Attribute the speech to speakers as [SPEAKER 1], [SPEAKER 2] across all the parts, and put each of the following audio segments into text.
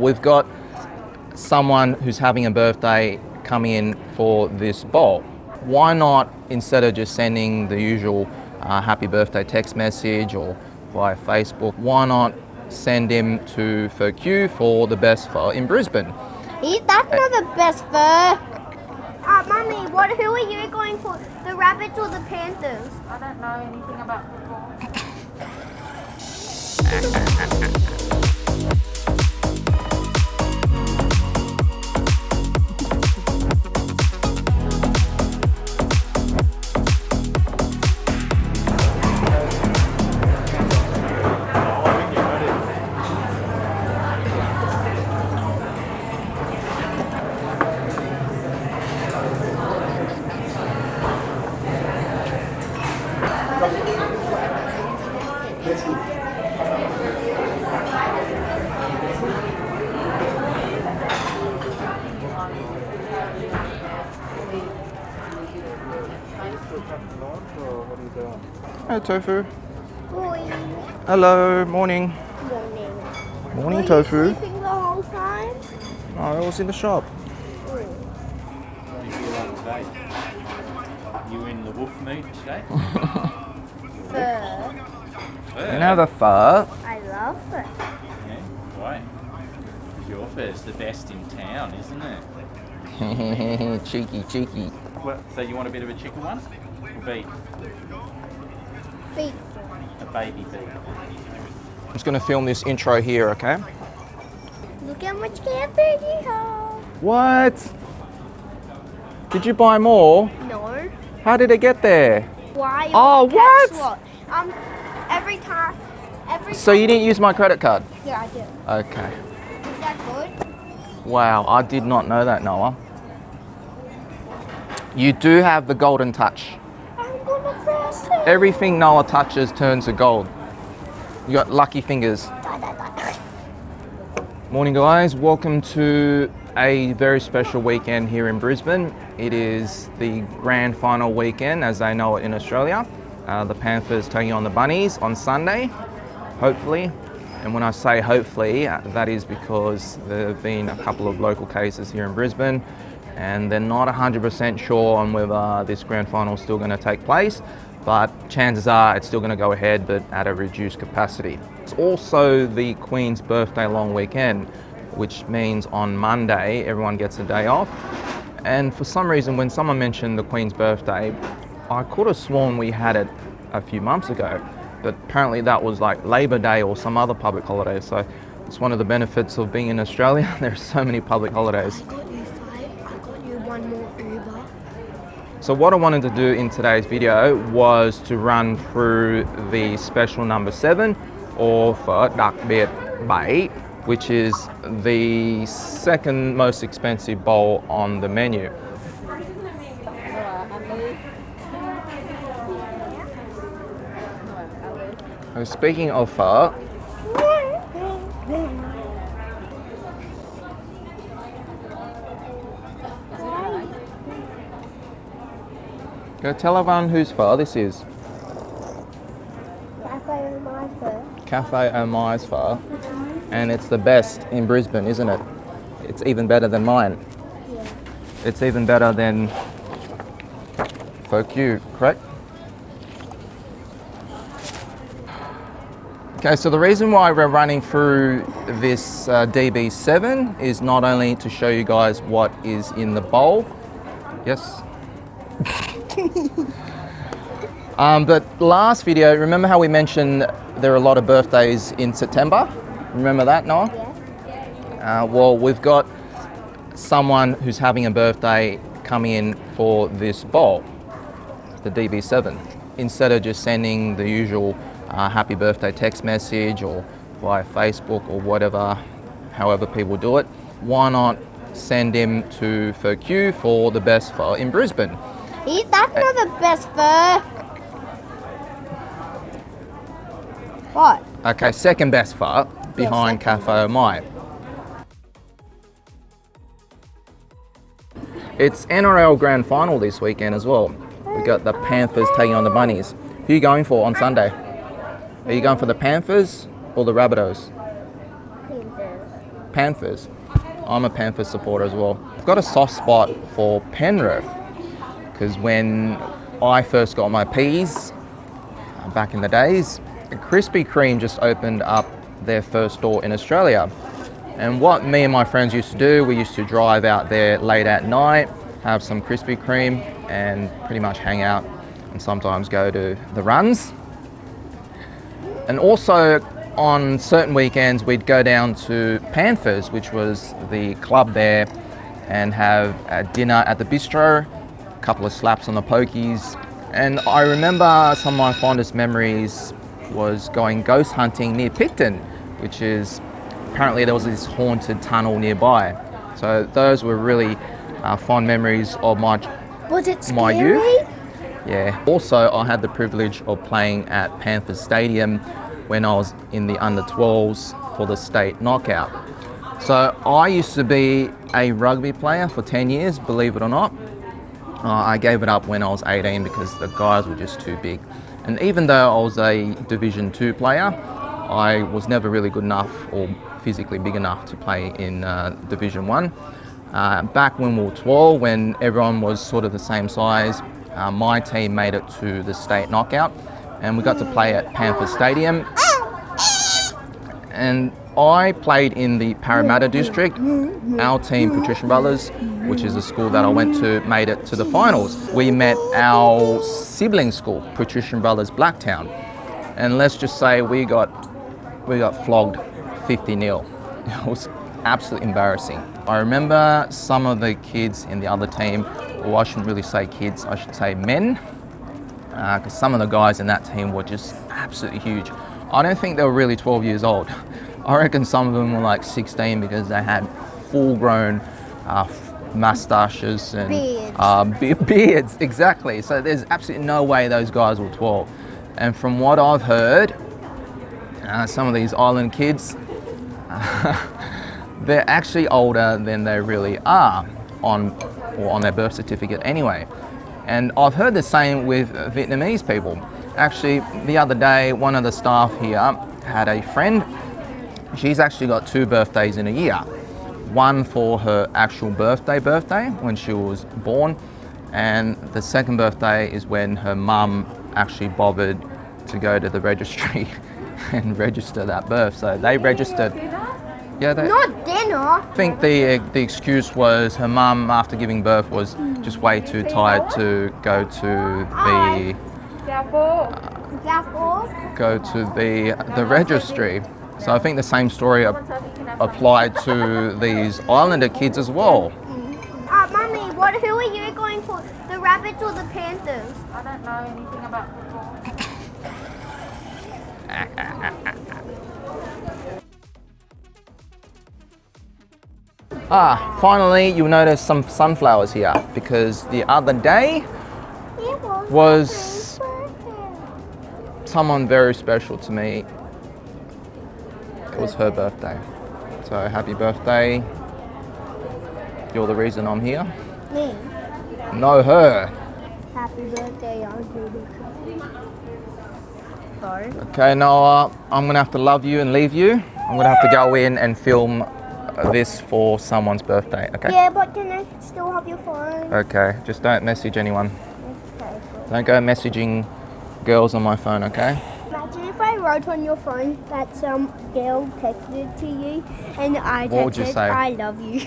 [SPEAKER 1] We've got someone who's having a birthday coming in for this bowl. Why not, instead of just sending the usual happy birthday text message or via Facebook, why not send him to footy for the best pho in Brisbane?
[SPEAKER 2] That's not the best pho. Mummy, who are you going for? The Rabbits or the Panthers?
[SPEAKER 3] I don't know anything about
[SPEAKER 1] Hey, Tofu.
[SPEAKER 2] Morning.
[SPEAKER 1] Hello, morning.
[SPEAKER 2] Morning.
[SPEAKER 1] Morning,
[SPEAKER 2] Were
[SPEAKER 1] Tofu.
[SPEAKER 2] you sleeping the whole time?
[SPEAKER 1] Oh, I was in the shop.
[SPEAKER 4] You in the wolf mood today?
[SPEAKER 2] Pho.
[SPEAKER 1] You know the pho?
[SPEAKER 2] I love it.
[SPEAKER 4] Yeah, why? Your pho's the best in town, isn't it?
[SPEAKER 1] Cheeky.
[SPEAKER 4] What, so you want a bit of a chicken one? Or beef?
[SPEAKER 2] Beef.
[SPEAKER 4] A baby beef.
[SPEAKER 1] I'm just going to film this intro here, okay?
[SPEAKER 2] Look how much camping you have.
[SPEAKER 1] What? Did you buy more?
[SPEAKER 2] No.
[SPEAKER 1] How did it get there?
[SPEAKER 2] Why?
[SPEAKER 1] Oh,
[SPEAKER 2] Guess
[SPEAKER 1] what?
[SPEAKER 2] Every time.
[SPEAKER 1] So you didn't use my credit card?
[SPEAKER 2] Yeah, I did.
[SPEAKER 1] Okay.
[SPEAKER 2] Is that good?
[SPEAKER 1] Wow, I did not know that, Noah. You do have the golden touch.
[SPEAKER 2] I'm gonna press it.
[SPEAKER 1] Everything Noah touches turns to gold. You got lucky fingers. Morning, guys. Welcome to a very special weekend here in Brisbane. It is the grand final weekend, as they know it in Australia. The Panthers taking on the Bunnies on Sunday, hopefully. And when I say hopefully, that is because there have been a couple of local cases here in Brisbane, and they're not 100% sure on whether this grand final is still going to take place, but chances are it's still going to go ahead, but at a reduced capacity. It's also the Queen's birthday long weekend, which means on Monday everyone gets a day off. And for some reason, when someone mentioned the Queen's birthday, I could have sworn we had it a few months ago, but apparently that was like Labor Day or some other public holiday. So it's one of the benefits of being in Australia. There are so many public holidays.
[SPEAKER 2] I got you one more Uber.
[SPEAKER 1] So what I wanted to do in today's video was to run through the special number 7, or phở đặc biệt 7, which is the second most expensive bowl on the menu. Speaking of phở, go tell everyone whose phở this is. Cafe Omai's phở, and it's the best in Brisbane, isn't it? It's even better than mine.
[SPEAKER 2] Yeah.
[SPEAKER 1] It's even better than footy, correct? Okay, so the reason why we're running through this DB7 is not only to show you guys what is in the bowl. Yes? But last video, remember how we mentioned there are a lot of birthdays in September? Remember that, Noah?
[SPEAKER 2] Yeah.
[SPEAKER 1] Well, we've got someone who's having a birthday coming in for this bowl, the DB7. Instead of just sending the usual happy birthday text message or via Facebook or whatever, however people do it, why not send him to footy for the best pho in Brisbane?
[SPEAKER 2] That's not the best pho. What?
[SPEAKER 1] Okay, second best pho behind Cafe Omai. It's NRL Grand Final this weekend as well. We got the Panthers taking on the Bunnies. Who are you going for on Sunday? Are you going for the Panthers or the Rabbitohs? Panthers. I'm a Panthers supporter as well. I've got a soft spot for Penrith because when I first got my P's back in the days, Krispy Kreme just opened up their first store in Australia. And what me and my friends used to do, we used to drive out there late at night, have some Krispy Kreme and pretty much hang out and sometimes go to the runs. And also on certain weekends we'd go down to Panthers, which was the club there, and have a dinner at the bistro, a couple of slaps on the pokies. And I remember some of my fondest memories was going ghost hunting near Picton, which is, apparently there was this haunted tunnel nearby. So those were really fond memories of my youth. Yeah. Also, I had the privilege of playing at Panthers Stadium when I was in the under-12s for the state knockout. So I used to be a rugby player for 10 years, believe it or not. I gave it up when I was 18 because the guys were just too big. And even though I was a Division 2 player, I was never really good enough or physically big enough to play in Division 1. Back when we were 12, when everyone was sort of the same size, my team made it to the state knockout and we got to play at Panthers Stadium. And I played in the Parramatta district. Our team, Patrician Brothers, which is a school that I went to, made it to the finals. We met our sibling school, Patrician Brothers Blacktown. And let's just say we got flogged 50-0. It was absolutely embarrassing. I remember some of the kids in the other team, or I shouldn't really say kids, I should say men, because some of the guys in that team were just absolutely huge. I don't think they were really 12 years old. I reckon some of them were like 16 because they had full-grown mustaches and beards, exactly. So there's absolutely no way those guys were 12. And from what I've heard, some of these island kids, they're actually older than they really are on their birth certificate anyway. And I've heard the same with Vietnamese people. Actually, the other day, one of the staff here had a friend. She's actually got 2 birthdays in a year. One for her actual birthday when she was born, and the second birthday is when her mum actually bothered to go to the registry and register that birth. So they registered. Yeah,
[SPEAKER 2] Not dinner.
[SPEAKER 1] I think the excuse was her mum, after giving birth, was just way too tired to go to the registry. So I think the same story applied to these Islander kids as well.
[SPEAKER 2] Mummy, who are you going for? The Rabbits or the Panthers?
[SPEAKER 3] I don't know anything about football.
[SPEAKER 1] Finally, you'll notice some sunflowers here because the other day was someone very special to me. It was her birthday. So happy birthday. You're the reason I'm here.
[SPEAKER 2] Me.
[SPEAKER 1] No, her.
[SPEAKER 2] Happy birthday, Auntie. Sorry.
[SPEAKER 1] Okay, Noah, I'm gonna have to love you and leave you. I'm gonna have to go in and film this for someone's birthday, okay?
[SPEAKER 2] Yeah, but can I still have your phone?
[SPEAKER 1] Okay, just don't message anyone.
[SPEAKER 2] Okay.
[SPEAKER 1] Don't go messaging girls on my phone, okay?
[SPEAKER 2] Imagine if I wrote on your phone that some girl texted to you and I
[SPEAKER 1] What would you
[SPEAKER 2] texted,
[SPEAKER 1] say?
[SPEAKER 2] I love you.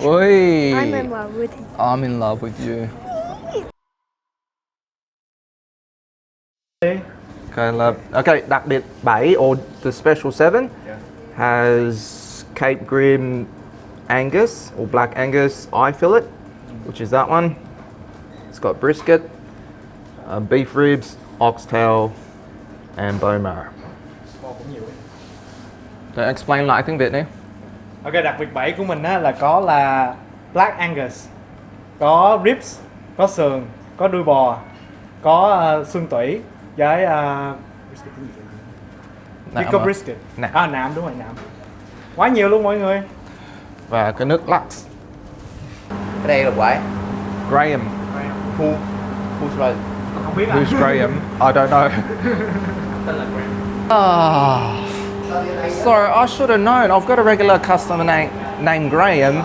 [SPEAKER 1] Oi!
[SPEAKER 2] I'm in love with you.
[SPEAKER 1] I'm in love with you. Okay, love. Okay, đặc biệt 7 or the special 7 has Cape Grim Angus or Black Angus eye fillet, which is that one. It's got brisket, beef ribs, oxtail, and bone marrow. Don't explain lại tiếng Việt đi.
[SPEAKER 5] Ok, đặc biệt 7 của mình á, là Black Angus, có ribs, có sườn, có đuôi bò, có xương tủy với brisket cái gì vậy? Chỉ có brisket. Nạm, đúng rồi, nạm. Quá nhiều luôn mọi người.
[SPEAKER 1] Và cái nước Lux.
[SPEAKER 6] Cái đây là quái
[SPEAKER 1] Graham.
[SPEAKER 6] Who's right?
[SPEAKER 5] Không biết
[SPEAKER 1] Who's Graham? I don't know.
[SPEAKER 6] Tên là Graham.
[SPEAKER 1] Sorry, I should have known. I've got a regular customer named Graham,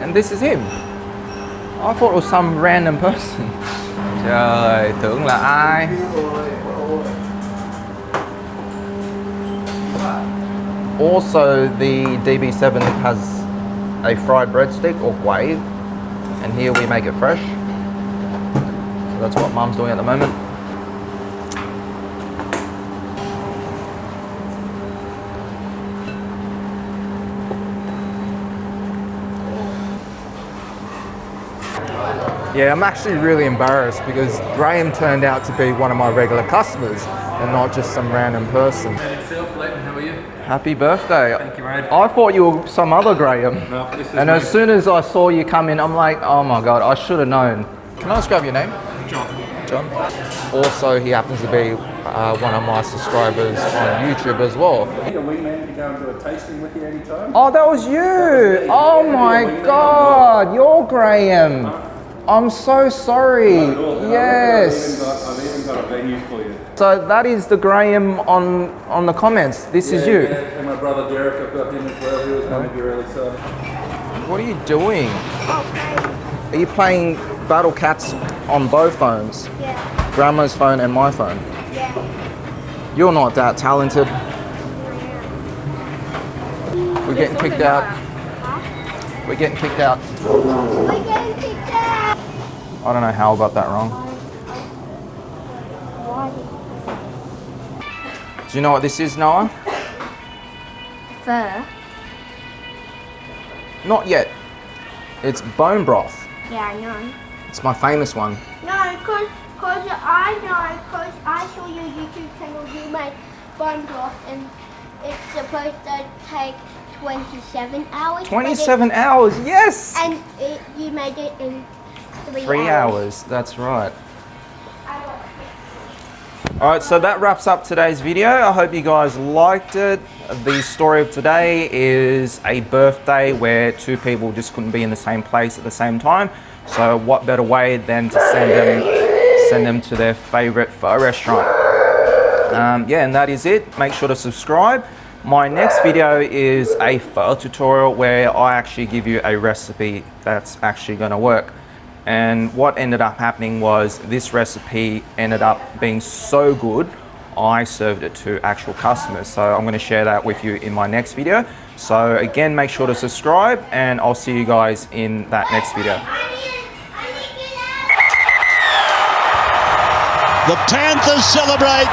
[SPEAKER 1] and this is him. I thought it was some random person. Trời, tưởng là ai? Also, the DB7 has a fried breadstick or guave, and here we make it fresh. So that's what Mum's doing at the moment. Yeah, I'm actually really embarrassed because Graham turned out to be one of my regular customers and not just some random person.
[SPEAKER 7] How are you?
[SPEAKER 1] Happy birthday.
[SPEAKER 7] Thank you, mate.
[SPEAKER 1] I thought you were some other Graham.
[SPEAKER 7] No, this is
[SPEAKER 1] And as soon as I saw you come in, I'm like, oh my God, I should have known. Can I just grab your name?
[SPEAKER 7] John.
[SPEAKER 1] John. Also, he happens to be one of my subscribers on YouTube as well.
[SPEAKER 8] Need a wingman to go and do a tasting with you anytime?
[SPEAKER 1] Oh, that was you! Oh my God, you're Graham. I'm so sorry. Yes.
[SPEAKER 8] I've even got a venue for you.
[SPEAKER 1] So that is the Graham on the comments. This is you.
[SPEAKER 8] Yeah, and my brother Derek, I've got him as well. He was going to be really excited.
[SPEAKER 1] What are you doing?
[SPEAKER 2] Okay.
[SPEAKER 1] Are you playing Battle Cats on both phones?
[SPEAKER 2] Yeah.
[SPEAKER 1] Grandma's phone and my phone?
[SPEAKER 2] Yeah.
[SPEAKER 1] You're not that talented. We're getting kicked out. We're getting kicked out.
[SPEAKER 2] We're getting kicked out.
[SPEAKER 1] I don't know how I got that wrong. Do you know what this is, Noah?
[SPEAKER 2] Fur.
[SPEAKER 1] Not yet. It's bone broth.
[SPEAKER 2] Yeah, I know.
[SPEAKER 1] It's my famous one.
[SPEAKER 2] No, because I know, because I saw your YouTube channel, you made bone broth, and it's supposed to take 27 hours.
[SPEAKER 1] 27 hours, yes!
[SPEAKER 2] And you made it in
[SPEAKER 1] 3 hours, that's right. Alright, so that wraps up today's video. I hope you guys liked it. The story of today is a birthday where two people just couldn't be in the same place at the same time. So what better way than to send them to their favorite pho restaurant. Yeah, and that is it. Make sure to subscribe. My next video is a pho tutorial where I actually give you a recipe that's actually going to work. And what ended up happening was this recipe ended up being so good, I served it to actual customers. So I'm going to share that with you in my next video. So again, make sure to subscribe and I'll see you guys in that next video.
[SPEAKER 9] The Panthers celebrate